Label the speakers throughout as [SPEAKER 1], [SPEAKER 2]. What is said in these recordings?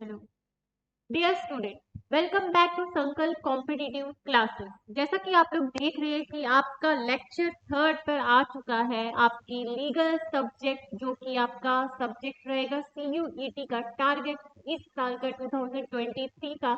[SPEAKER 1] Hello dear student, welcome back to Sankalp competitive classes. जैसा कि आप लोग देख रहे हैं कि आपका लेक्चर थर्ड पर आ चुका है, आपकी लीगल सब्जेक्ट जो कि आपका सब्जेक्ट रहेगा CUET का टारगेट इस साल का 2023 का।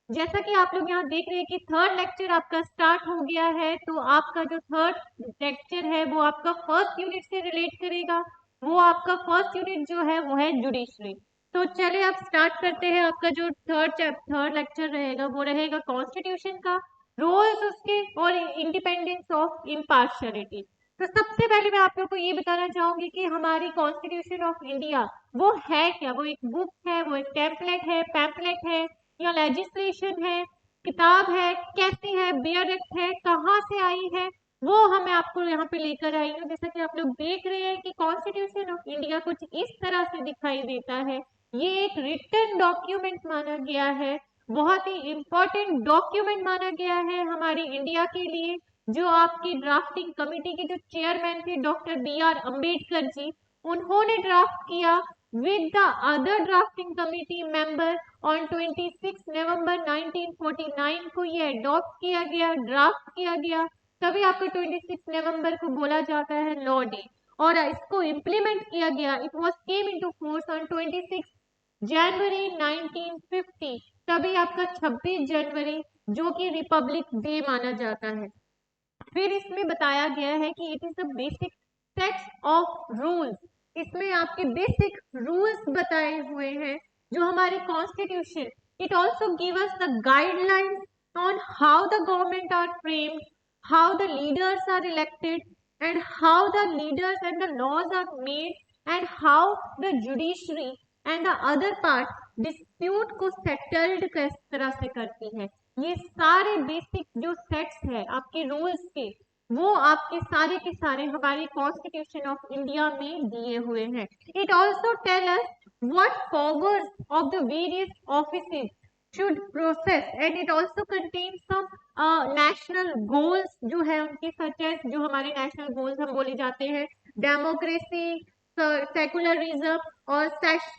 [SPEAKER 1] जैसा कि आप लोग यहाँ देख रहे हैं कि थर्ड लेक्चर आपका स्टार्ट हो गया है, तो आपका जो थर्ड लेक्चर है वो आपका फर्स्ट यूनिट से रिलेट करेगा। वो आपका फर्स्ट यूनिट जो है वो है जुडिशरी। तो चलिए अब स्टार्ट करते हैं। आपका जो थर्ड लेक्चर रहेगा वो रहेगा कॉन्स्टिट्यूशन का, रोल्स उसके और इंडिपेंडेंस ऑफ इम्पार्शियलिटी। तो सबसे पहले मैं आप लोग को ये बताना चाहूंगी कि हमारी कॉन्स्टिट्यूशन ऑफ इंडिया वो है क्या। वो एक बुक है, वो एक टेम्पलेट है, पैम्पलेट है या लेजिस्लेशन है, किताब है, कैसी है, बियर एक्ट है, कहाँ से आई है, वो हमें आपको यहाँ पे लेकर आई हूँ। जैसा कि आप लोग देख रहे हैं कि कॉन्स्टिट्यूशन ऑफ इंडिया कुछ इस तरह से दिखाई देता है। ये एक रिटन डॉक्यूमेंट माना गया है, बहुत ही इंपॉर्टेंट डॉक्यूमेंट माना गया है हमारी इंडिया के लिए। जो आपकी ड्राफ्टिंग कमेटी के जो चेयरमैन थे डॉक्टर BR अम्बेडकर जी, उन्होंने ड्राफ्ट किया with the other drafting committee member on 26 नवंबर 1949 को ये अडॉप्ट किया गया, ड्राफ्ट किया गया। तभी आपको 26 नवंबर को बोला जाता है लॉ डे। और इसको इम्प्लीमेंट किया गया, it was came into force on 26 जनवरी 1950। तभी आपका 26 जनवरी जो कि रिपब्लिक डे माना जाता है। फिर इसमें बताया गया है कि it is the basic sets of rules. इसमें आपके बेसिक रूल्स बताए हुए हैं जो हमारे constitution. It also give us the guidelines on how the government are framed, how the leaders are elected, and how the leaders and the laws are made, and how the judiciary and the other part dispute को settled किस तरह से करती है। ये सारे basic जो sets है आपके रूल्स के, वो आपके सारे के सारे हमारे कॉन्स्टिट्यूशन ऑफ इंडिया में दिए हुए हैं। It also tell us what powers of the various offices should process, and it also contains some national goals जो है उनके, सच एज जो हमारे नेशनल गोल्स हम बोले जाते हैं डेमोक्रेसी, सेकुलरिज्म और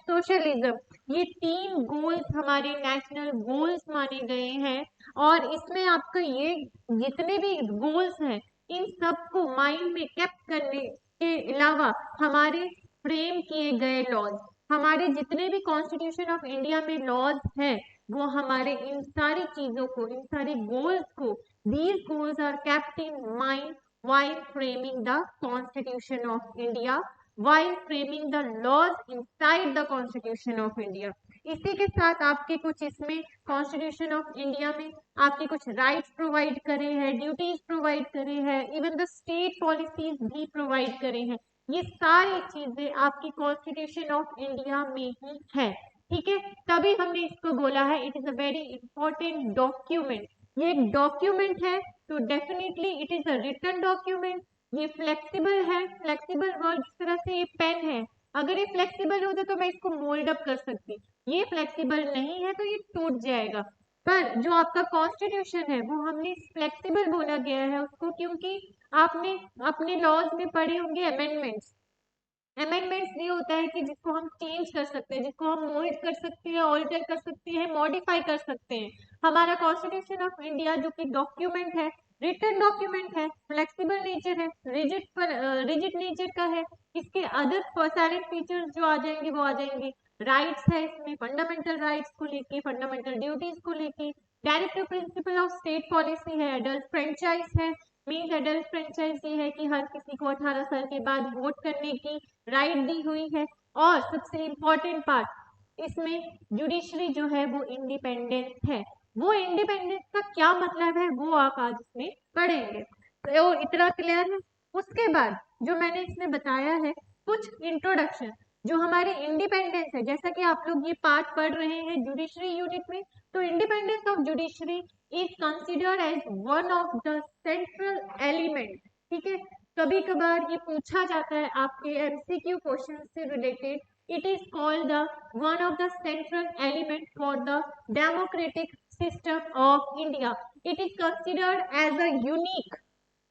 [SPEAKER 1] सोशलिज्म। ये तीन गोल्स हमारे नेशनल गोल्स माने गए हैं। और इसमें आपका ये जितने भी गोल्स हैं इन सबको माइंड में कैप्ट करने के अलावा हमारे फ्रेम किए गए लॉज, हमारे जितने भी कॉन्स्टिट्यूशन ऑफ इंडिया में लॉज हैं, वो हमारे इन सारी चीजों को, इन सारी गोल्स को, these goals are kept in mind while framing the constitution of India, while framing the laws inside the constitution of India। इसी के साथ आपके कुछ इसमें कॉन्स्टिट्यूशन ऑफ इंडिया में आपके कुछ राइट्स प्रोवाइड करे हैं, ड्यूटीज प्रोवाइड करे हैं, इवन द स्टेट पॉलिसीज भी प्रोवाइड करे हैं। ये सारी चीजें आपकी कॉन्स्टिट्यूशन ऑफ इंडिया में ही है। ठीक है, तभी हमने इसको बोला है it is a very important document. ये एक डॉक्यूमेंट है तो definitely it is a written document. ये फ्लेक्सिबल है, फ्लेक्सिबल वर्ड जिस तरह से ये पेन है, अगर ये फ्लेक्सिबल होता तो मैं इसको मोल्ड अप कर सकती। ये फ्लेक्सिबल नहीं है तो ये टूट जाएगा। पर जो आपका कॉन्स्टिट्यूशन है वो हमने फ्लेक्सिबल बोला गया है उसको, क्योंकि आपने अपने लॉज में पढ़े होंगे अमेंडमेंट्स। अमेंडमेंट्स ये होता है कि जिसको हम चेंज कर सकते हैं, जिसको हम मोल्ड कर सकते हैं, ऑल्टर कर सकते हैं, मॉडिफाई कर सकते हैं। हमारा कॉन्स्टिट्यूशन ऑफ इंडिया जो कि डॉक्यूमेंट है, रिटन डॉक्यूमेंट है, फ्लेक्सिबल नेचर है, रिजिड नेचर का है। इसके अदर सारे फीचर्स जो आ जाएंगे वो आ जाएंगे। राइट्स है इसमें, फंडामेंटल राइट्स को लेके, फंडामेंटल ड्यूटीज को लेके, directive principle of state policy है, एडल्ट फ्रेंचाइज है। मीन्स एडल्ट फ्रेंचाइज ये है कि हर किसी को 18 साल के बाद वोट करने की राइट दी हुई है। और सबसे इम्पोर्टेंट पार्ट इसमें जुडिशरी जो है वो इंडिपेंडेंट है। वो इंडिपेंडेंस का क्या मतलब है वो आप आज इसमें पढ़ेंगे। तो इतना क्लियर है। उसके बाद जो मैंने इसमें बताया है कुछ इंट्रोडक्शन, जो हमारे इंडिपेंडेंस है, जैसा कि आप लोग ये पार्ट पढ़ रहे हैं जुडिशरी यूनिट में, तो independence of judiciary is considered as one of the central element. ठीक है, कभी कभार ये पूछा जाता है आपके MCQ क्वेश्चन से related. It is called the one of the central element for the democratic system of India. It is considered as a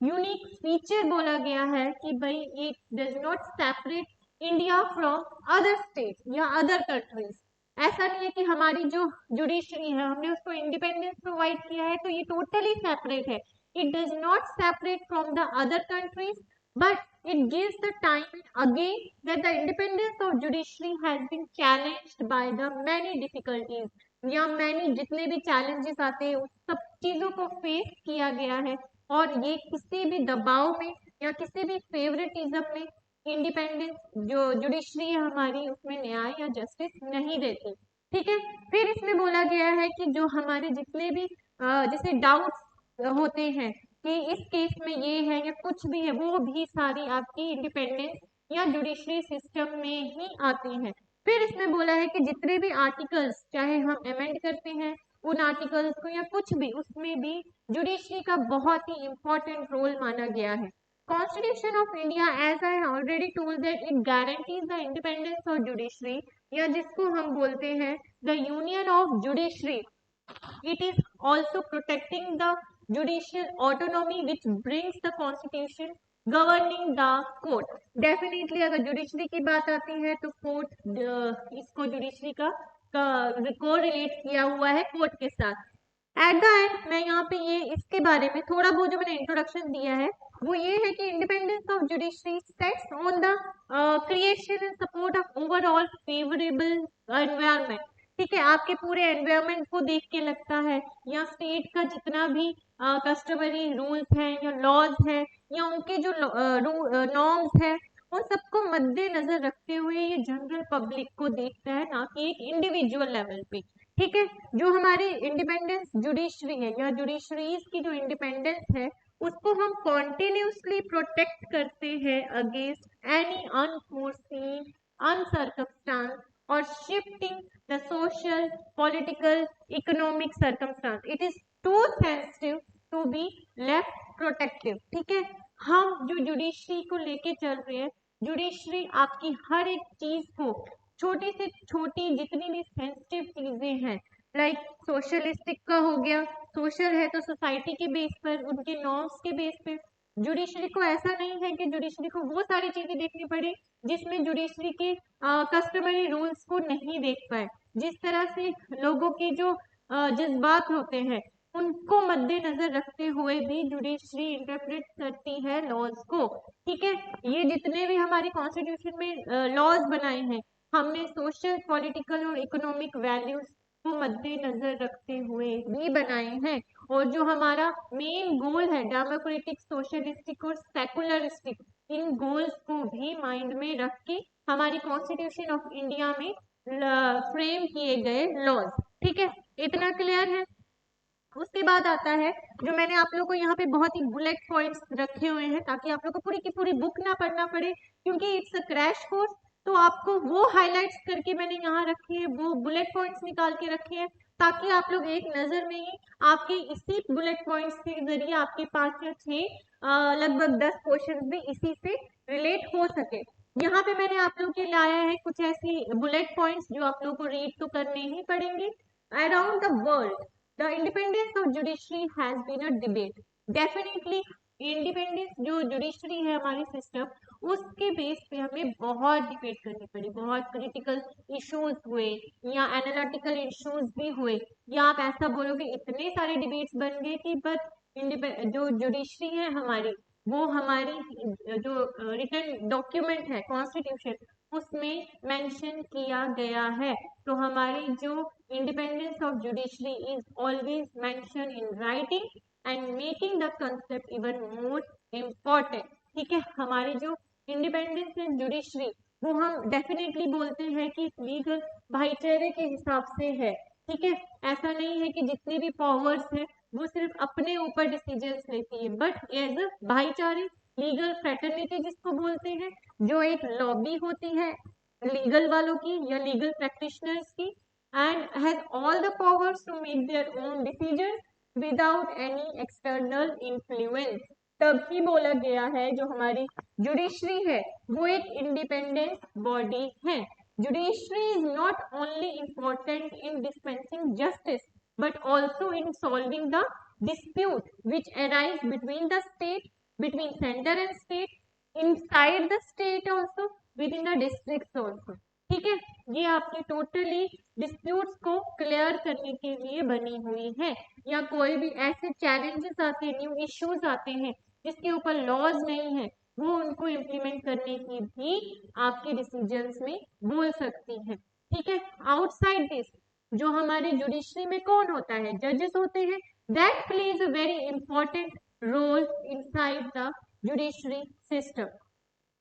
[SPEAKER 1] unique feature बोला गया है कि भाई it does not separate India from other state या other countries. ऐसा नहीं है कि हमारी जो जुडिशरी है हमने उसको इंडिपेंडेंस प्रोवाइड किया है तो ये टोटली सेपरेट है. It does not separate from the other countries, but it gives the time and again that the independence of judiciary has been challenged by the many difficulties या many जितने भी challenges आते हैं उस सब चीजों को फेस किया गया है और ये किसी भी दबाव में या किसी भी फेवरेटिज्म में इंडिपेंडेंस जो जुडिशरी है हमारी उसमें न्याय या जस्टिस नहीं देती. ठीक है. फिर इसमें बोला गया है कि जो हमारे जितने भी जैसे डाउट्स होते हैं कि इस केस में ये है या कुछ भी है वो भी सारी आपकी इंडिपेंडेंस या जुडिशरी सिस्टम में ही आती हैं. फिर इसमें बोला है कि जितने भी आर्टिकल्स चाहे हम अमेंड करते हैं उन आर्टिकल्स को या कुछ भी उसमें भी जुडिशरी का बहुत ही इंपॉर्टेंट रोल माना गया है. Constitution of India, as I already told that it guarantees the independence of judiciary या जिसको हम बोलते हैं the union of judiciary. It is also protecting the judicial autonomy which brings the constitution governing the court. Definitely अगर judiciary की बात आती है तो कोर्ट इसको जुडिशरी का को रिलेट किया हुआ है कोर्ट के साथ. एट द एंड मैं यहाँ पे ये इसके बारे में थोड़ा बहुत जो मैंने इंट्रोडक्शन दिया है वो ये है कि independence of judiciary sets on the creation and support of overall favourable environment. ठीक है. आपके पूरे एनवायरनमेंट को देख के लगता है या स्टेट का जितना भी कस्टमरी रूल्स हैं या लॉज हैं या उनके जो नॉर्म्स हैं उन सबको मद्देनजर रखते हुए ये जनरल पब्लिक को देखता है ना कि एक इंडिविजुअल लेवल पे. ठीक है. जो हमारी इंडिपेंडेंस जुडिशरी है या जुडिशरीज की जो इंडिपेंडेंस है उसको हम कॉन्टिन्यूसली प्रोटेक्ट करते हैं अगेंस्ट एनी अनफोर्सीन अनसर्कमस्टांस और shifting the social political economic circumstance. It is too sensitive to be left protective. ठीक है. हम जो जुडिशरी को लेके चल रहे हैं जुडिशरी आपकी हर एक चीज को छोटी से छोटी जितनी भी सेंसिटिव चीजें हैं लाइक सोशलिस्टिक का हो गया. सोशल है तो सोसाइटी के बेस पर उनके नॉर्म्स के बेस पे. जुडिशरी को ऐसा नहीं है कि जुडिशरी को वो सारी चीजें देखनी पड़े जिसमें जुडिशरी के कस्टमरी रूल्स को नहीं देख पाए. जिस तरह से लोगों के जो जज्बात होते हैं उनको मद्देनजर रखते हुए भी जुडिशरी इंटरप्रेट करती है लॉज को. ठीक है. ये जितने भी हमारे कॉन्स्टिट्यूशन में लॉज बनाए हैं हमने सोशल पॉलिटिकल और इकोनॉमिक वैल्यूज को मद्देनजर रखते हुए भी बनाए हैं और जो हमारा मेन गोल है डेमोक्रेटिक सोशलिस्टिक और सेकुलरिस्टिक इन गोल्स को भी माइंड में रख के हमारी कॉन्स्टिट्यूशन ऑफ इंडिया में फ्रेम किए गए लॉज. ठीक है. इतना क्लियर है. उसके बाद आता है जो मैंने आप लोगों को यहाँ पे बहुत ही बुलेट पॉइंट्स रखे हुए हैं ताकि आप लोग को पूरी की पूरी बुक ना पढ़ना पड़े क्योंकि इट्स अ क्रैश कोर्स. तो आपको वो हाईलाइट्स करके मैंने यहाँ रखे हैं वो बुलेट पॉइंट्स निकाल के रखे हैं ताकि आप लोग एक नजर में ही आपके इसी बुलेट पॉइंट्स के जरिए आपके 5 या 6 लगभग 10 क्वेश्चन भी इसी से रिलेट हो सके. यहाँ पे मैंने आप लोग के लिए लाया है कुछ ऐसी बुलेट पॉइंट्स जो आप लोग को रीड तो करने ही पड़ेंगे. Around the world the independence of judiciary has been a debate. Definitely independence जो जुडिशरी है हमारी सिस्टम उसके बेस पे हमें बहुत डिबेट करनी पड़ी. बहुत क्रिटिकल इश्यूज हुए या एनालिटिकल इश्यूज भी हुए या आप ऐसा बोलोगे इतने सारे डिबेट्स बन गए कि बस जो जुडिशरी है हमारी वो हमारी जो रिटन डॉक्यूमेंट है कॉन्स्टिट्यूशन उसमें मेंशन किया गया है. तो हमारी जो independence of judiciary is always mentioned in writing and making the concept even more important. ठीक है. हमारी जो इंडिपेंडेंस है जुडिशरी वो हम डेफिनेटली बोलते हैं कि लीगल भाईचारे के हिसाब से है. ठीक है. ऐसा नहीं है कि जितने भी पावर्स हैं वो सिर्फ अपने ऊपर डिसीजंस लेती है बट एज अ भाईचारे लीगल फ्रेटर्निटी जिसको बोलते हैं जो एक लॉबी होती है लीगल वालों की या लीगल प्रैक्टिशनर्स की and has all the powers to make their own decisions without any external influence. तभी बोला गया है जो हमारी जुडिशरी है वो एक इंडिपेंडेंट बॉडी है. Judiciary is not only important in dispensing justice but also in solving the dispute which arise between the state, between center and state, inside the state also, within the districts also. ठीक है, ये आपकी totally disputes को clear करने के लिए बनी हुई है, या कोई भी ऐसे चैलेंजेस आते हैं, न्यू इश्यूज आते हैं जिसके ऊपर लॉज नहीं है, वो उनको इम्प्लीमेंट करने की भी आपके डिसीजंस में बोल सकती है। ठीक है, आउटसाइड दिस जो हमारे जुडिशरी में कौन होता है, जजेस होते हैं, that plays a very important role inside the judiciary system.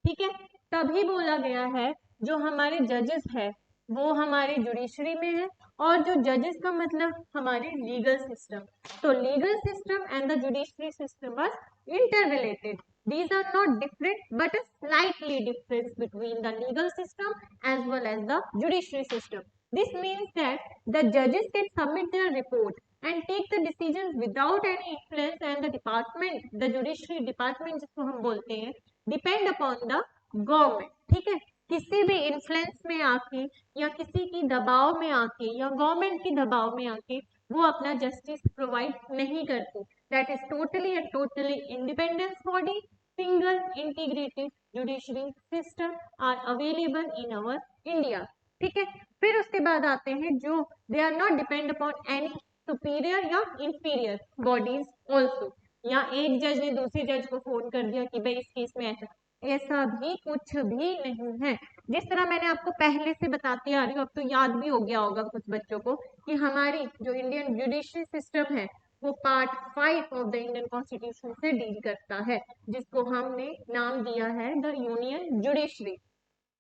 [SPEAKER 1] ठीक है, तभी बोला गया है जो हमारे जजेस है वो हमारे जुडिशरी में है, और जो जजेस का मतलब हमारे लीगल सिस्टम। तो legal system and the judiciary system are interrelated, these are not different but a slightly difference between the legal system as well as the judiciary system. This means that the judges can submit their report and take the decisions without any influence, and the department, the judiciary department जिसको हम बोलते हैं, depend upon the government. ठीक है, किसी भी influence में आके या किसी की दबाव में आके या गवर्नमेंट की दबाव में आके वो अपना जस्टिस प्रोवाइड नहीं करती। That is totally and totally independence body, single integrated judiciary system are available in our India. ठीक है, फिर उसके बाद आते हैं जो they are not depend upon any superior या इंफीरियर बॉडीज ऑल्सो, या एक जज ने दूसरे जज को फोन कर दिया कि भाई इस केस में ऐसा, ऐसा भी कुछ भी नहीं है। जिस तरह मैंने आपको पहले से बताती आ रही हूँ, अब तो याद भी हो गया होगा कुछ बच्चों को, कि हमारी जो इंडियन जुडिशरी सिस्टम है वो part 5 of the Indian constitution से डील करता है, जिसको हमने नाम दिया है द यूनियन जुडिशरी।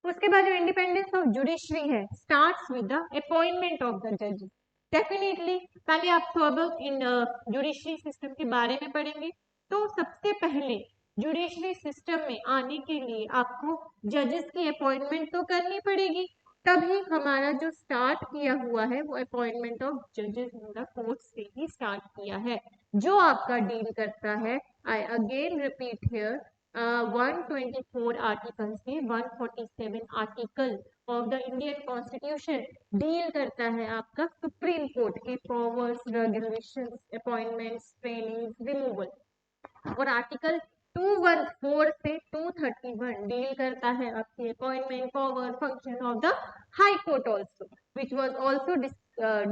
[SPEAKER 1] उसके बाद जो इंडिपेंडेंस ऑफ जुडिशरी है starts with the appointment of the जजेस। डेफिनेटली पहले आप थोड़ा इन जुडिशरी सिस्टम के बारे में पढ़ेंगे। तो सबसे पहले जुडिशरी सिस्टम में आने के लिए आपको जजेस की अपॉइंटमेंट तो करनी पड़ेगी, तभी हमारा जो स्टार्ट किया हुआ है वो अपॉइंटमेंट ऑफ जजेस इन द कोर्ट से ही स्टार्ट किया है, जो आपका डील करता है, I again repeat here, 124 article से 147 article of the Indian constitution deal करता है आपका सुप्रीम कोर्ट के powers, regulations, appointments, training, removal. और आर्टिकल 214 से 231 डील करता है आपकी appointment, power, function of the high court also, which was also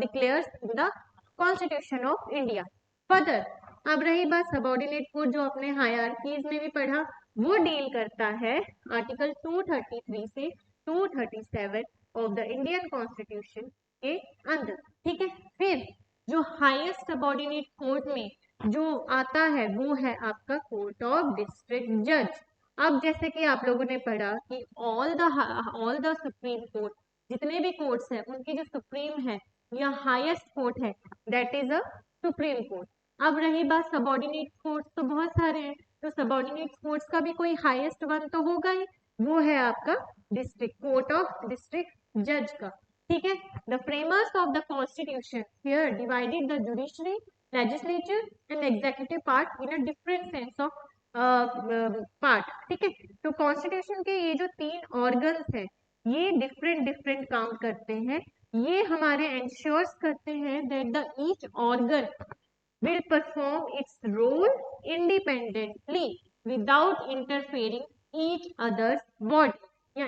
[SPEAKER 1] declares in the constitution of India. Further अब रही बात सबॉर्डिनेट कोर्ट, जो अपने हायरार्कीज में भी पढ़ा, वो डील करता है आर्टिकल 233 से 237 ऑफ द इंडियन कॉन्स्टिट्यूशन के अंदर। ठीक है, फिर जो हाईएस्ट सबॉर्डिनेट कोर्ट में जो आता है वो है आपका कोर्ट ऑफ डिस्ट्रिक्ट जज। अब जैसे कि आप लोगों ने पढ़ा कि ऑल द सुप्रीम कोर्ट, जितने भी कोर्ट्स हैं उनकी जो सुप्रीम है या हाईएस्ट कोर्ट है, that is a supreme court. अब रही बात सबॉर्डिनेट कोर्ट्स, तो बहुत सारे हैं, तो सबॉर्डिनेट कोर्ट्स का भी कोई हाईएस्ट वन तो होगा ही, वो है आपका डिस्ट्रिक्ट कोर्ट ऑफ डिस्ट्रिक्ट जज का। ठीक है, the framers of the constitution here divided the judiciary, legislature and executive part in a different sense of part। ठीक है, तो कॉन्स्टिट्यूशन के ये जो 3 ऑर्गन्स हैं ये डिफरेंट डिफरेंट काम करते हैं, ये हमारे इंश्योर्स करते हैं that the each organ will perform its role independently without interfering each other's body या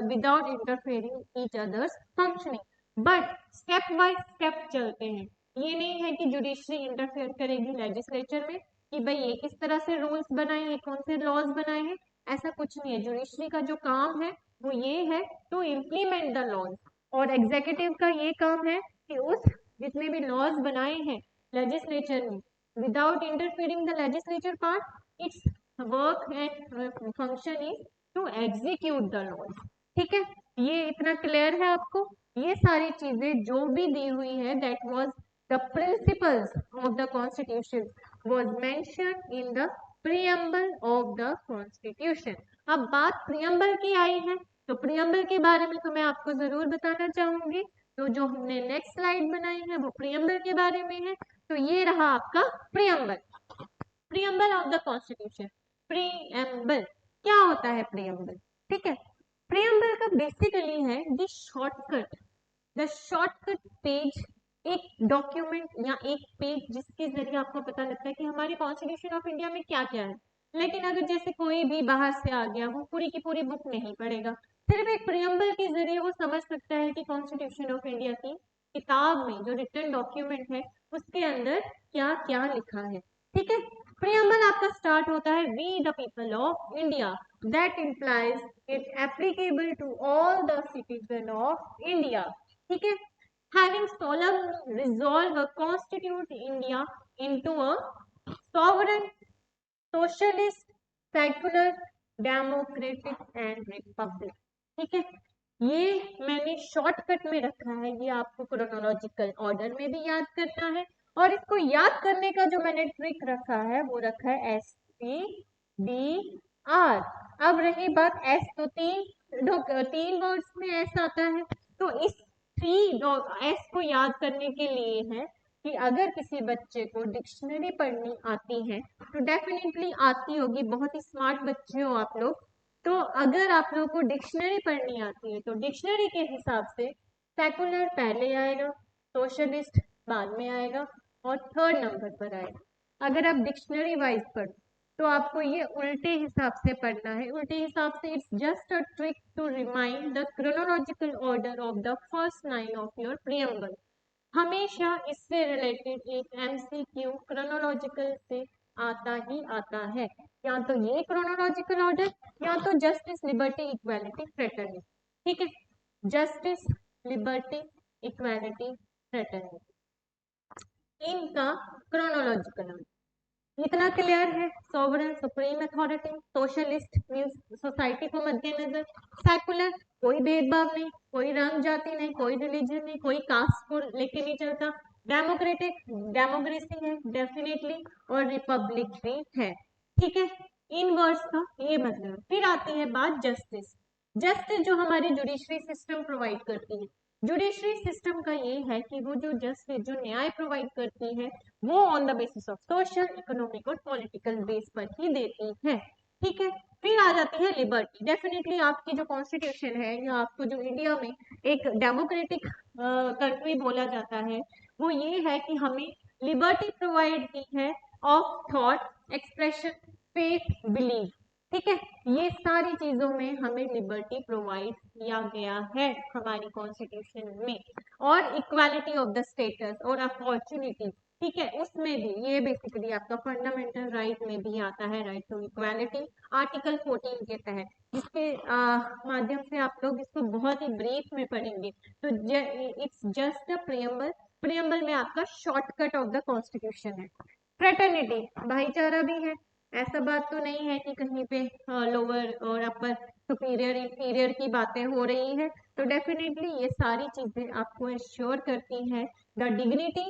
[SPEAKER 1] without interfering each other's functioning, but step by step चलते हैं। ये नहीं है कि जुडिशरी इंटरफेयर करेगी लेजिस्लेचर में कि भाई ये किस तरह से रूल्स बनाए हैं, कौन से लॉज बनाए हैं, ऐसा कुछ नहीं है। जुडिशरी का जो काम है वो ये है टू इम्प्लीमेंट द लॉज, और एग्जीक्यूटिव का ये काम है कि उस जितने भी लॉज बनाए हैं legislature में, without interfering the legislature part, its work and function is to execute the laws। ठीक है, ये इतना क्लियर है आपको। ये सारी चीजें जो भी दी हुई है that was the principles of the constitution was mentioned in the preamble of the constitution। अब बात preamble की आई है, तो preamble के बारे में तो मैं आपको जरूर बताना चाहूंगी। तो जो हमने नेक्स्ट स्लाइड बनाई है वो प्रियम्बल के बारे में है। तो ये रहा आपका preamble, preamble of the constitution. Preamble क्या होता है? प्रियम्बल, ठीक है, प्रियम्बल का बेसिकली है द शॉर्टकट पेज, एक डॉक्यूमेंट या एक पेज जिसके जरिए आपको पता लगता है कि हमारे कॉन्स्टिट्यूशन ऑफ इंडिया में क्या क्या है। लेकिन अगर जैसे कोई भी बाहर से आ गया, वो पूरी की पूरी बुक नहीं पढ़ेगा, सिर्फ एक प्रियम्बल के जरिए वो समझ सकता है कि कॉन्स्टिट्यूशन ऑफ इंडिया की किताब में जो रिटन डॉक्यूमेंट है उसके अंदर क्या क्या लिखा है। ठीक है, प्रियम्बल आपका स्टार्ट होता है we the people of India, that implies it applicable to all the citizens of India. ठीक है, having solemnly resolved to constitute India into a sovereign, socialist, secular, democratic and Republic. ठीक है, ये मैंने shortcut में रखा है, ये आपको क्रोनोलॉजिकल ऑर्डर में भी याद करना है, और इसको याद करने का जो मैंने ट्रिक रखा है वो रखा है SPDR। अब रही बात एस, तो तीन वर्ड्स में एस आता है, तो इस थ्री एस को याद करने के लिए है कि अगर किसी बच्चे को डिक्शनरी पढ़नी आती है, तो डेफिनेटली आती होगी, बहुत ही स्मार्ट बच्चे हो आप लोग, तो अगर आप लोगों को डिक्शनरी पढ़नी आती है तो डिक्शनरी के हिसाब से सेकुलर पहले आएगा, सोशलिस्ट बाद में आएगा, और थर्ड नंबर पर आएगा। अगर आप डिक्शनरी वाइज पढ़ो तो आपको ये उल्टे हिसाब से पढ़ना है। उल्टे हिसाब से it's just a trick to remind the chronological order of the first line of your preamble. हमेशा इससे रिलेटेड एक एमसीक्यू क्रोनोलॉजिकल से आता ही आता है, या तो ये क्रोनोलॉजिकल ऑर्डर, या तो जस्टिस, लिबर्टी, इक्वालिटी, फ्रेटर्निटी। ठीक है, जस्टिस, लिबर्टी, इक्वालिटी, फ्रेटर्निटी, इनका क्रोनोलॉजिकल ऑर्डर इतना क्लियर है। Sovereign, supreme authority, socialist means society को मद्देनजर, सेकुलर कोई भेदभाव नहीं, कोई रंग जाति नहीं, कोई रिलीजन नहीं, कोई कास्ट को लेके नहीं चलता, डेमोक्रेटिक डेमोक्रेसी है डेफिनेटली, और रिपब्लिक भी है। ठीक है, इन वर्ड्स का ये मतलब। फिर आती है बात जस्टिस। जस्टिस जो हमारी जुडिशरी सिस्टम प्रोवाइड करती है, जुडिशरी सिस्टम का ये है कि वो जो जस्टिस जो न्याय प्रोवाइड करती है वो on the basis of social, economic और पॉलिटिकल बेस पर ही देती है। ठीक है, फिर आ जाती है लिबर्टी। डेफिनेटली आपकी जो कॉन्स्टिट्यूशन है, या आपको जो इंडिया में एक डेमोक्रेटिक कंट्री बोला जाता है, वो ये है कि हमें लिबर्टी प्रोवाइड की है of thought, expression, faith, believe. ठीक है, ये सारी चीजों में हमें लिबर्टी प्रोवाइड किया गया है हमारी कॉन्स्टिट्यूशन में, और इक्वालिटी ऑफ द स्टेटस और अपॉर्चुनिटी। ठीक है, उसमें भी ये बेसिकली आपका फंडामेंटल राइट में भी आता है, राइट टू इक्वालिटी, आर्टिकल 14 के तहत, जिसके माध्यम से आप लोग इसको बहुत ही ब्रीफ में पढ़ेंगे। तो it's just a preamble, preamble में आपका शॉर्टकट ऑफ द कॉन्स्टिट्यूशन है। फ्रेटर्निटी, भाईचारा भी है, ऐसा बात तो नहीं है कि कहीं पे लोअर और अपर, सुपीरियर इंफीरियर की बातें हो रही है। तो डेफिनेटली ये सारी चीजें आपको एश्योर करती है the dignity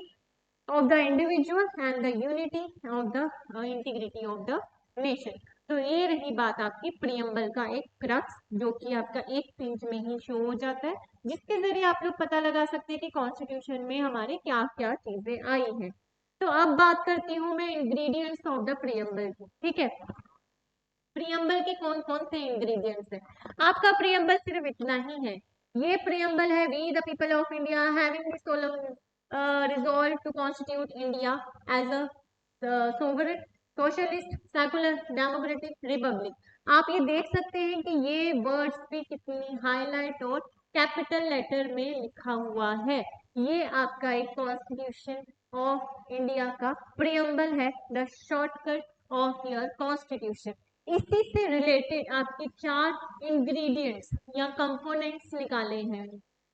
[SPEAKER 1] of the individual and the unity of the integrity of the nation। तो ये रही बात आपकी प्रियम्बल का एक क्रक्स, जो कि आपका एक पेज में ही शो हो जाता है, जिसके जरिए आप लोग पता लगा सकते हैं कि कॉन्स्टिट्यूशन में हमारे क्या क्या चीजें आई हैं। तो अब बात करती हूँ मैं इंग्रेडिएंट्स ऑफ द प्रियम्बल की। ठीक है, प्रियम्बल के कौन कौन से इंग्रेडिएंट्स हैं। आपका प्रियम्बल सिर्फ इतना ही है, ये प्रियम्बल है we the people of India having the solemn resolved to constitute India as a sovereign, socialist, secular, democratic republic। आप ये देख सकते हैं कि ये वर्ड्स भी कितनी हाईलाइट और कैपिटल लेटर में लिखा हुआ है। ये आपका एक कॉन्स्टिट्यूशन ऑफ इंडिया का प्रियम्बल है, the shortcut of your constitution. इसी से रिलेटेड आपके चार इंग्रेडिएंट्स या कंपोनेंट्स निकाले हैं।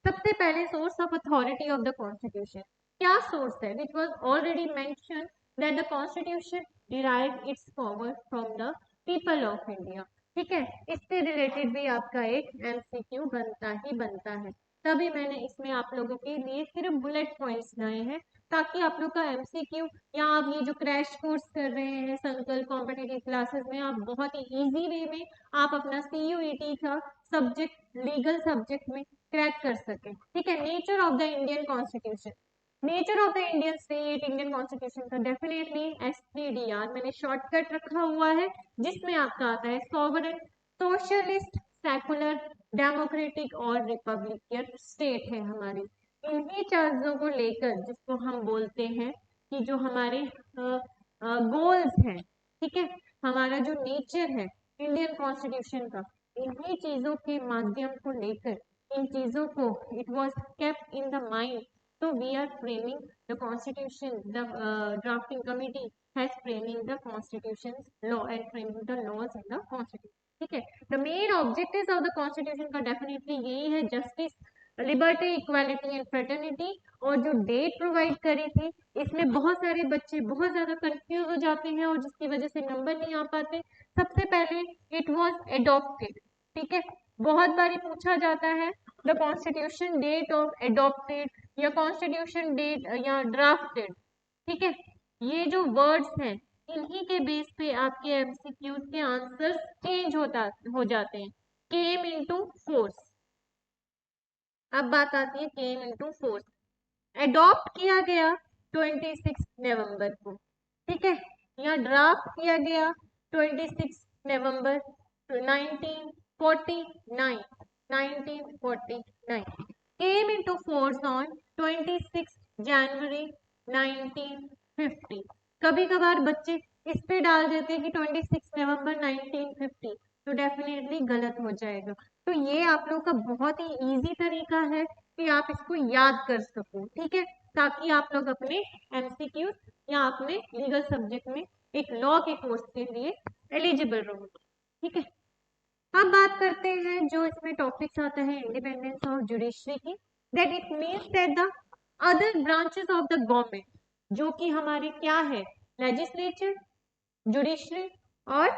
[SPEAKER 1] सबसे पहले source of authority of the constitution. क्या सोर्स है? Which was already mention that the constitution derive it's power from the people of India. ठीक है, इससे रिलेटेड भी आपका एक एमसीक्यू बनता ही बनता है। तभी मैंने इसमें आप लोगों के लिए सिर्फ बुलेट पॉइंट्स लाए हैं, ताकि आप लोग का एमसीक्यू, या आप ये जो क्रैश कोर्स कर रहे हैं संकल्प कॉम्पिटिटिव क्लासेस में, आप बहुत ही इजी वे में आप अपना सीयूईटी का सब्जेक्ट, लीगल सब्जेक्ट में क्रैक कर सके। ठीक है, nature of the Indian constitution, nature of the Indian state, Indian constitution का डेफिनेटली एस3डीआर मैंने शॉर्टकट रखा हुआ है, जिसमें आपका आता है सॉवरेन, सोशलिस्ट, सेकुलर, डेमोक्रेटिक और रिपब्लिकन स्टेट है हमारी। इन्हीं चीजों को लेकर, जिसको हम बोलते हैं कि जो हमारे गोल्स हैं, ठीक है, हमारा जो नेचर है इंडियन कॉन्स्टिट्यूशन का, इन्हीं चीजों के माध्यम को लेकर, इन चीजों को it was kept in the mind, so we are framing the constitution, the drafting committee has framing the constitution's law and framing the laws in the constitution. ठीक है, the main objectives of the constitution का definitely यही है, justice, liberty, equality and fraternity. और जो date provide करी थी, इसमें बहुत सारे बच्चे बहुत ज्यादा कंफ्यूज हो जाते हैं और जिसकी वजह से नंबर नहीं आ पाते। सबसे पहले इट वाज एडॉप्टेड, ठीक है, बहुत बारी पूछा जाता है the constitution date of adopted या कॉन्स्टिट्यूशन डेट या ड्राफ्टेड, ठीक है, ये जो वर्ड्स हैं इन्हीं के बेस पे आपके एमसीक्यूज के आंसर्स चेंज हो जाते हैं। केम इनटू फोर्स, अब बात आती है केम इनटू फोर्स। एडॉप्ट किया गया 26 नवंबर को, ठीक है, या ड्राफ्ट किया गया 26 नवंबर 1949, 1949, केम इनटू फोर्स ऑन 26 जनवरी 1950। कभी कभार बच्चे इस पे डाल देते हैं कि 26 नवंबर 1950, तो डेफिनेटली गलत हो जाएगा। तो ये आप लोग का बहुत ही इजी तरीका है कि आप इसको याद कर सको, ठीक है, ताकि आप लोग अपने एमसीक्यू या अपने लीगल सब्जेक्ट में एक लॉ के कोर्स के लिए एलिजिबल रहो, ठीक है। अब बात करते हैं जो इसमें टॉपिक्स आता है इंडिपेंडेंस ऑफ जुडिशरी की, that it means that the other branches of the government, जो कि हमारे क्या है, लेजिस्लेचर, जुडिशरी और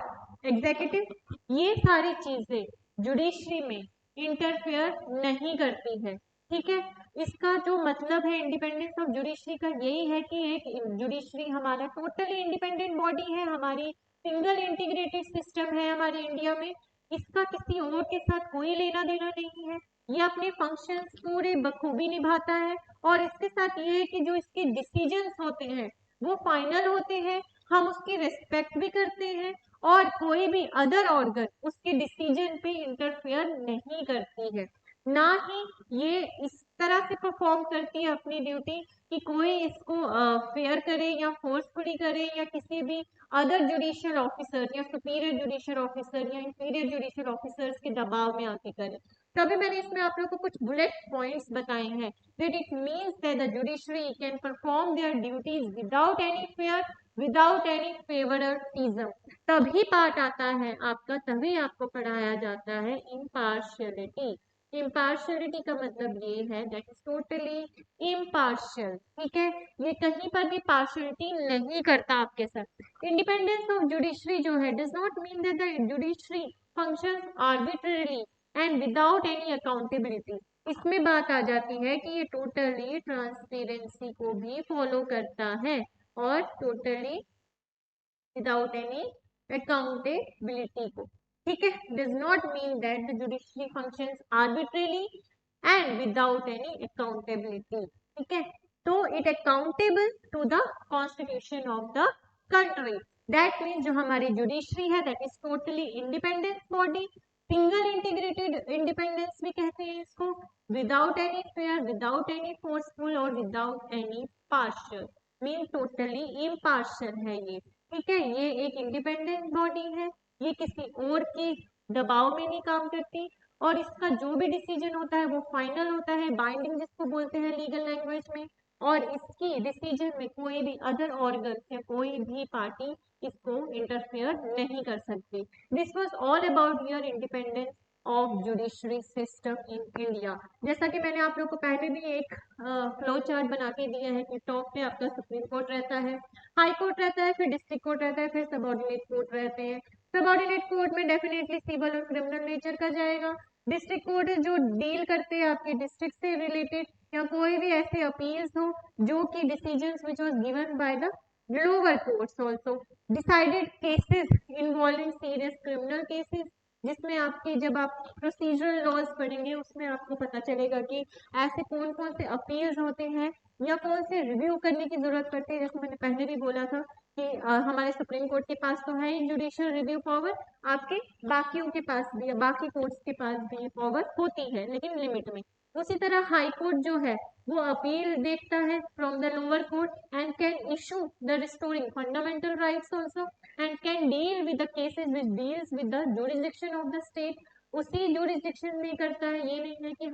[SPEAKER 1] एग्जीक्यूटिव, ये सारी चीजें जुडिशरी में इंटरफेयर नहीं करती है, ठीक है। इसका जो मतलब है इंडिपेंडेंस ऑफ जुडिशरी का यही है कि एक जुडिशरी हमारा टोटली इंडिपेंडेंट बॉडी है, हमारी सिंगल इंटीग्रेटेड सिस्टम है हमारे इंडिया में, इसका किसी और के साथ कोई लेना देना नहीं है, ये अपने फंक्शंस पूरे बखूबी निभाता है। और इसके साथ ये है कि जो इसके डिसीजंस होते हैं वो फाइनल होते हैं, हम उसकी रिस्पेक्ट भी करते हैं और कोई भी अदर ऑर्गन उसके डिसीजन पे इंटरफेयर नहीं करती है, ना ही ये इस तरह से परफॉर्म करती है अपनी ड्यूटी कि कोई इसको फेयर करे या फोर्सफुली करे या किसी भी अदर जुडिशियल ऑफिसर या सुपीरियर जुडिशियल ऑफिसर या इंफीरियर जुडिशियल ऑफिसर्स के दबाव में आके करे। तभी मैंने इसमें आप लोगों को कुछ बुलेट पॉइंट्स बताए हैं, that it means that the judiciary can perform their duties without any fear, without any favoritism। तभी पार्ट आता है आपका, तभी आपको पढ़ाया जाता है इम्पार्शियलिटी। इम्पार्शियलिटी का मतलब ये है दैट इज टोटली इम्पार्शियल, ठीक है, ये कहीं पर भी पार्शियलिटी नहीं करता आपके साथ। इंडिपेंडेंस ऑफ जुडिशरी जो है does not mean that the judiciary functions arbitrarily and without any accountability. इसमें बात आ जाती है कि ये टोटली ट्रांसपेरेंसी को भी फॉलो करता है और टोटली विदाउट एनी अकाउंटेबिलिटी को, ठीक है, does not mean that the judiciary functions arbitrarily and without any accountability, ठीक है। तो it accountable to the constitution of the country, that means जो हमारी जुडिशरी है that is totally independent body, single integrated independence भी कहते हैं इसको, without any fear, without any forceful और without any partial, mean totally impartial है ये, ठीक है। ये एक इंडिपेंडेंट बॉडी है, ये किसी और के दबाव में नहीं काम करती और इसका जो भी डिसीजन होता है वो फाइनल होता है, बाइंडिंग जिसको बोलते हैं लीगल लैंग्वेज में, और इसकी डिसीजन में कोई भी अदर ऑर्गन या कोई भी पार्टी इसको इंटरफेयर नहीं कर सकती। This was all about your independence of judiciary system in India. जैसा कि मैंने आप लोग को पहले भी एक फ्लो चार्ट बना के दिया है कि टॉप पे आपका सुप्रीम कोर्ट रहता है, हाई कोर्ट रहता है, फिर डिस्ट्रिक्ट कोर्ट रहता है, फिर सबऑर्डिनेट कोर्ट रहते हैं। सबऑर्डिनेट कोर्ट में डेफिनेटली सिविल और क्रिमिनल नेचर का जाएगा। डिस्ट्रिक्ट कोर्ट जो डील करते हैं आपके डिस्ट्रिक्ट से रिलेटेड या कोई भी ऐसे अपील्स हो जो कि decisions which was given by the lower courts also, decided cases involving serious criminal cases, जिसमें आपके जब आप प्रोसीजरल लॉज पढ़ेंगे उसमें आपको पता चलेगा कि ऐसे कौन कौन से अपील्स होते हैं या कौन से रिव्यू करने की जरूरत पड़ती है। जैसे मैंने पहले भी बोला था कि हमारे सुप्रीम कोर्ट के पास तो है जुडिशियल रिव्यू पावर, आपके बाकियों के पास भी, बाकी कोर्ट्स के पास भी पावर होती है लेकिन लिमिट में। उसी तरह हाई कोर्ट जो है वो अपील देखता है from the lower court and can issue the restoring fundamental rights also and can deal with the cases which deals with the jurisdiction of the state. उसी जुरिसडिक्शन में करता है, ये नहीं है कि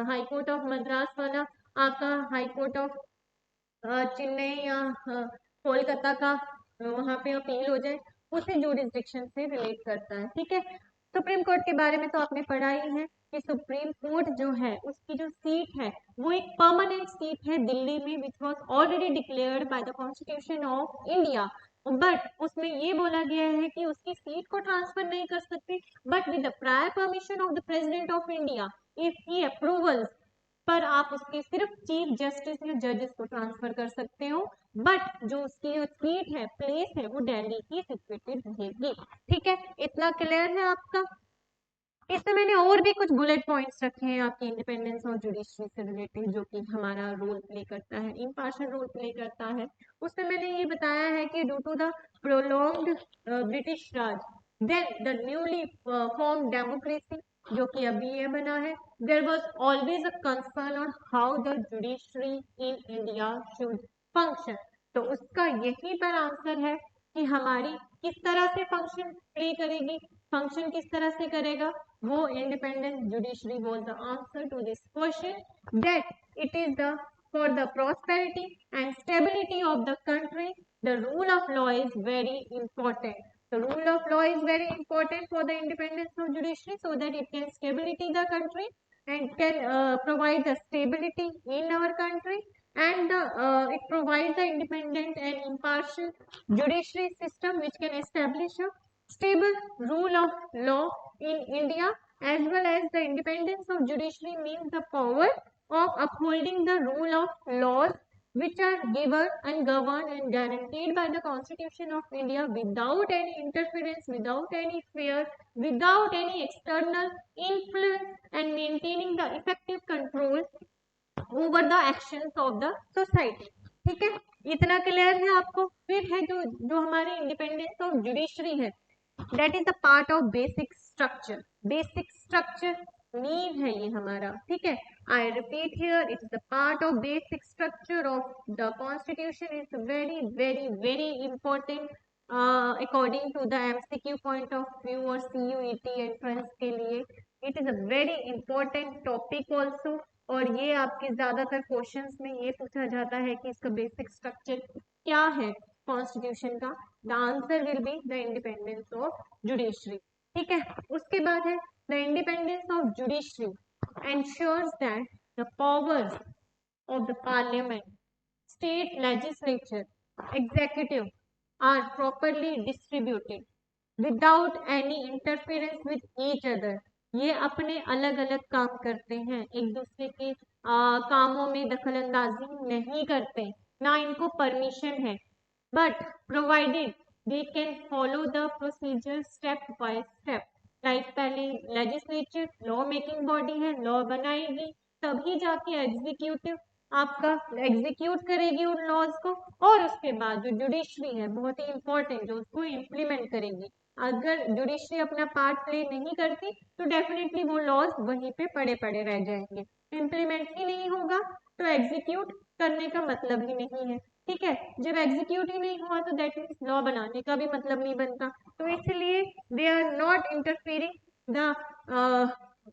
[SPEAKER 1] हाई कोर्ट ऑफ मद्रास वाला आपका हाई कोर्ट ऑफ चेन्नई या कोलकाता का वहां पे अपील हो जाए, उसी जुरिसडिक्शन से रिलेट करता है। ठीक है, सुप्रीम कोर्ट के बारे में तो आपने पढ़ा ही है कि सुप्रीम कोर्ट जो है उसकी जो सीट है वो एक परमानेंट सीट है दिल्ली में, which was already declared by the constitution of India. But उसमें ये बोला गया है कि उसकी सीट को ट्रांसफर नहीं कर सकते, but with the prior permission of the president of India if he approvals, पर आप उसके सिर्फ चीफ जस्टिस या जजेस को ट्रांसफर कर सकते हो। बट जो उसकी जो सीट है, प्लेस है, वो दिल्ली की सिचुएटेड रहेगी। ठीक है, इतना क्लियर है आपका। इसमें मैंने और भी कुछ बुलेट पॉइंट्स रखे हैं आपकी इंडिपेंडेंस और जुडिशरी से रिलेटेड, जो कि हमारा रोल प्ले करता है, इम्पार्शियल रोल प्ले करता है। उसमें मैंने ये बताया है कि due to the prolonged British Raj, then the newly form democracy, जो कि अभी ये बना है, there was always a concern on how the judiciary in India should function. तो उसका यही पर आंसर है कि हमारी किस तरह से फंक्शन प्ले करेगी, फंक्शन किस तरह से करेगा, वो independent judiciary was the answer to this question, that it is the for the prosperity and stability of the country, the rule of law is very important. The rule of law is very important for the independence of judiciary, so that it can stability the country and can provide the stability in our country, and it provides the independent and impartial judiciary system which can establish a stable rule of law in India, as well as the independence of judiciary means the power of upholding the rule of laws which are given and governed and guaranteed by the Constitution of India without any interference, without any fear, without any external influence, and maintaining the effective control over the actions of the society. ठीक है, इतना clear है आपको। फिर है जो जो हमारी इंडिपेंडेंस ऑफ जुडिशरी है, that is the part of basic structure. Basic structure नींव है ये हमारा। ठीक है, I repeat here, it is the part of basic structure of the constitution, is very very very important according to the MCQ point of view और CUET entrance के लिए। It is a very important topic also, और ये आपके ज्यादातर questions में ये पूछा जाता है कि इसका बेसिक स्ट्रक्चर क्या है कॉन्स्टिट्यूशन का। The answer will be the independence of judiciary. ठीक है, उसके बाद है the independence of judiciary ensures that the powers of the parliament, state legislature, executive are properly distributed without any interference with each other। ये अपने अलग अलग काम करते हैं, एक दूसरे के कामों में दखल अंदाजी नहीं करते, ना इनको परमिशन है, but provided they can follow the procedure step by step. Like पहले लेजिस्लेचर लॉ मेकिंग बॉडी है, लॉ बनाएगी, तभी जाके एग्जीक्यूटिव आपका एग्जीक्यूट करेगी उन लॉज को, और उसके बाद जो जुडिशरी है बहुत ही इंपॉर्टेंट, जो उसको इम्प्लीमेंट करेगी। अगर जुडिशरी अपना पार्ट प्ले नहीं करती तो डेफिनेटली वो लॉज वहीं पे पड़े पड़े रह जाएंगे, इम्प्लीमेंट ही नहीं होगा तो एग्जीक्यूट करने का मतलब ही नहीं है। ठीक है, जब एग्जीक्यूट ही नहीं हुआ तो दैट मीन्स लॉ बनाने का भी मतलब नहीं बनता। तो इसलिए they are not interfering the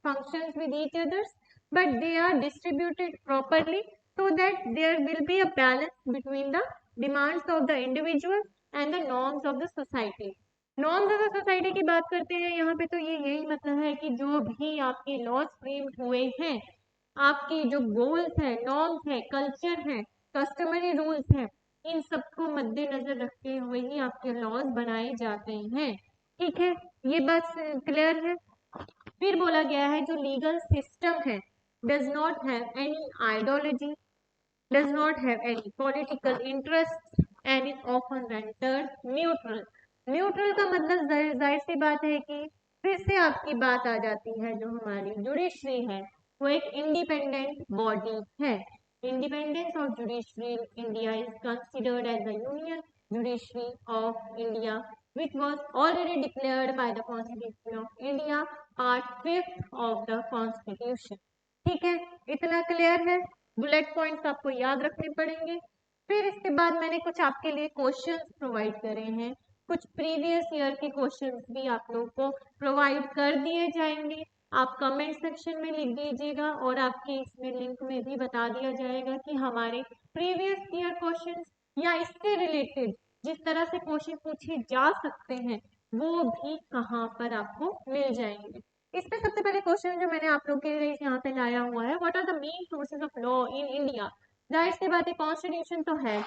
[SPEAKER 1] functions with each others, but they are distributed properly so that there will be a balance between the demands of the individual and the norms of the society। Norms of the society की बात करते हैं यहाँ पे, तो ये यही मतलब है कि जो भी आपके लॉज फ्रेम हुए हैं, आपकी जो गोल्स है, नॉर्म्स है, कल्चर है, कस्टमरी रूल्स हैं, इन सबको मद्देनजर रखते हुए ही आपके लॉज बनाए जाते हैं। ठीक है, ये बात क्लियर है। फिर बोला गया है जो लीगल सिस्टम है does not have any ideology, does not have any political interest and is often rendered neutral. Neutral का मतलब जाहिर सी बात है कि फिर से आपकी बात आ जाती है, जो हमारी जुडिशरी है वो एक इंडिपेंडेंट बॉडी है। Independence of judiciary in India is considered as the union judiciary of India which was already declared by the Constitution of India, Part 5 of the Constitution। ठीक है, इतना क्लियर है। बुलेट पॉइंट्स आपको याद रखने पड़ेंगे। फिर इसके बाद मैंने कुछ आपके लिए क्वेश्चंस प्रोवाइड करे हैं, कुछ प्रीवियस ईयर के क्वेश्चंस भी आप लोगों को प्रोवाइड कर दिए जाएंगे। आप कमेंट सेक्शन में लिख दीजिएगा और आपके इसमें लिंक में भी बता दिया जाएगा कि हमारे प्रीवियस ईयर क्वेश्चंस या इससे रिलेटेड जिस तरह से क्वेश्चन पूछे जा सकते हैं वो भी कहाँ पर आपको मिल जाएंगे। इसमें सबसे पहले क्वेश्चन जो मैंने आप लोग के लिए यहाँ पे लाया हुआ है, what are the main sources of law in India. जाहिर सी बात है कॉन्स्टिट्यूशन तो है,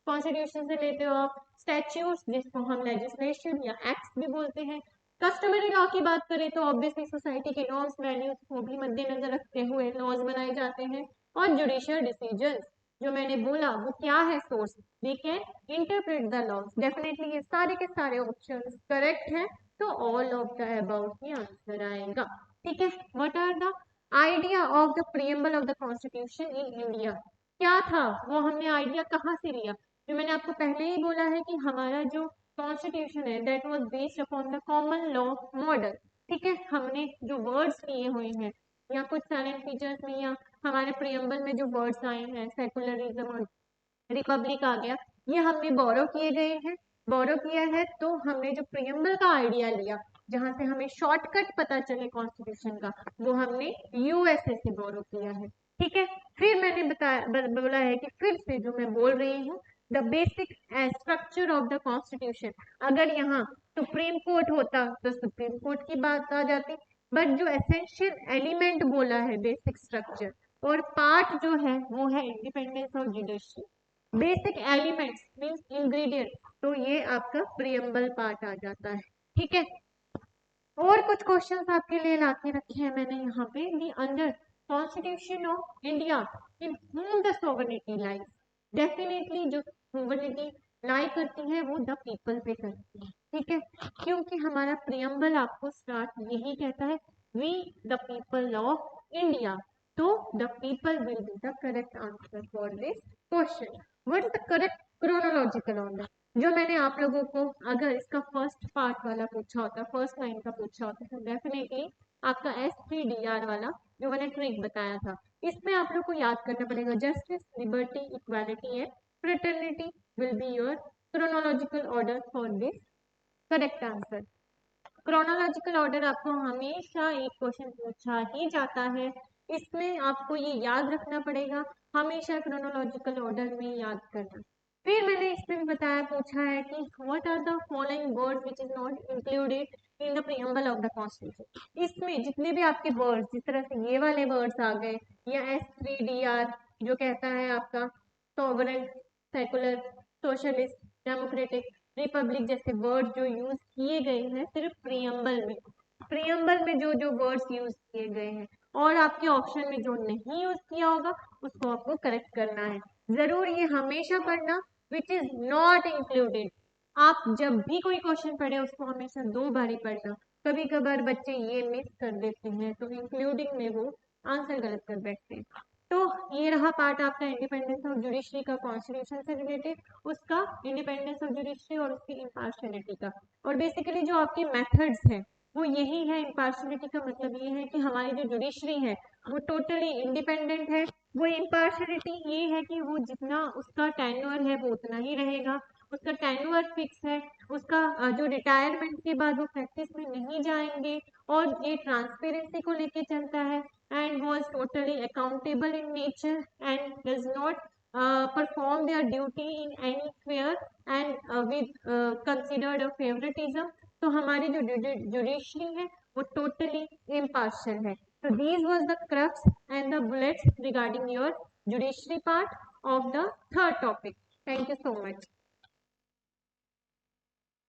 [SPEAKER 1] कॉन्स्टिट्यूशन से लेते हो आप स्टैट्यूट्स जिसको हम लेजिस्लेशन या एक्ट्स भी बोलते हैं। कस्टमरी लॉ की बात करें तो ऑब्वियसली सोसाइटी के नॉर्म्स वैल्यूज को भी मद्देनजर रखते हुए लॉज बनाए जाते हैं। और जुडिशियल डिसीजंस जो मैंने बोला वो क्या है source, we can interpret the laws. Definitely ये सारे के सारे ऑप्शंस करेक्ट हैं, तो ऑल ऑफ द अबाउट ही आंसर आएगा। ठीक है, what are the idea of the preamble of the constitution in India. क्या था वो, हमने आइडिया कहाँ से लिया। जो मैंने आपको पहले ही बोला है कि हमारा जो कॉन्स्टिट्यूशन है that was based upon the common law model. ठीक है, हमने जो वर्ड्स लिए हुए हैं या कुछ साइलेंट फीचर्स में या हमारे प्रियम्बल में जो वर्ड्स आए हैं सेकुलरिज्म और रिपब्लिक आ गया, ये हमने बोरो किए गए हैं। बोरो किया है तो हमने जो प्रियम्बल का आइडिया लिया जहां से हमें शॉर्टकट पता चले कॉन्स्टिट्यूशन का, वो हमने यूएसए से बोरो किया है। ठीक है, फिर मैंने बोला है कि फिर से जो मैं बोल रही हूँ, the basic structure of the constitution. अगर यहाँ सुप्रीम कोर्ट होता तो सुप्रीम कोर्ट की बात आ जाती, बट जो एसेंशियल एलिमेंट बोला है बेसिक स्ट्रक्चर और पार्ट जो है वो है independence of judiciary. Basic elements means ingredient, तो ये आपका प्रियम्बल पार्ट आ जाता है। ठीक है, और कुछ क्वेश्चंस आपके लिए लाके रखे हैं मैंने यहाँ पे, the under constitution of India in whom the sovereignty lies. Definitely जो सोवरेनिटी लाई करती है वो द पीपल पे करती है। ठीक है, क्योंकि हमारा प्रियम्बल आपको स्टार्ट यही कहता है, we the people of India, तो the people will be the correct answer for this question. What is the correct chronological order. जो मैंने आप लोगों को अगर इसका फर्स्ट पार्ट वाला पूछा होता, फर्स्ट लाइन का पूछा होता, तो डेफिनेटली आपका S3DR वाला जो मैंने ट्रिक बताया था, इसमें आप लोग को याद करना पड़ेगा justice, liberty, equality and fraternity will be your chronological order for this correct answer. Chronological order आपको हमेशा एक क्वेश्चन पूछा ही जाता है, इसमें आपको ये याद रखना पड़ेगा, हमेशा क्रोनोलॉजिकल ऑर्डर में याद करना। फिर मैंने इसमें भी बताया, पूछा है कि what are the following words which is not included in the preamble of the constitution. इसमें जितने भी आपके वर्ड्स, जिस तरह से ये वाले वर्ड्स आ गए या S3DR जो कहता है आपका sovereign, secular, socialist, democratic, Republic जैसे वर्ड जो यूज किए गए हैं सिर्फ प्रियम्बल में, प्रियम्बल में जो जो वर्ड्स यूज किए गए हैं और आपके ऑप्शन में जो नहीं यूज किया होगा उसको आपको करेक्ट करना है। जरूर ये हमेशा पढ़ना विच इज नॉट इंक्लूडेड। आप जब भी कोई क्वेश्चन पढ़े उसको हमेशा दो बारी पढ़ना। कभी कभार बच्चे ये मिस कर देते हैं तो इंक्लूडिंग में वो आंसर गलत कर बैठते हैं। तो ये रहा पार्ट आपका इंडिपेंडेंस ऑफ जुडिशरी का, कॉन्स्टिट्यूशन से रिलेटेड उसका, इंडिपेंडेंस ऑफ जुडिशरी और उसकी इम्पार्शियलिटी का। और बेसिकली जो आपके मेथड्स हैं वो यही है। इम्पार्शियलिटी का मतलब ये है कि हमारी जो जुडिशरी है वो टोटली इंडिपेंडेंट है। वो इम्पार्शियलिटी ये है कि वो जितना उसका टेन्योर है वो उतना ही रहेगा, उसका टेन्योर फिक्स है, उसका जो रिटायरमेंट के बाद वो प्रैक्टिस में नहीं जाएंगे, और ये ट्रांसपेरेंसी को लेके चलता है and was totally accountable in nature and does not perform their duty in any sphere and with considered a favoritism। तो हमारी जो जुडिशरी है वो टोटली impartial है। So these was the crux and the bullets regarding your judiciary part of the third topic. Thank you so much.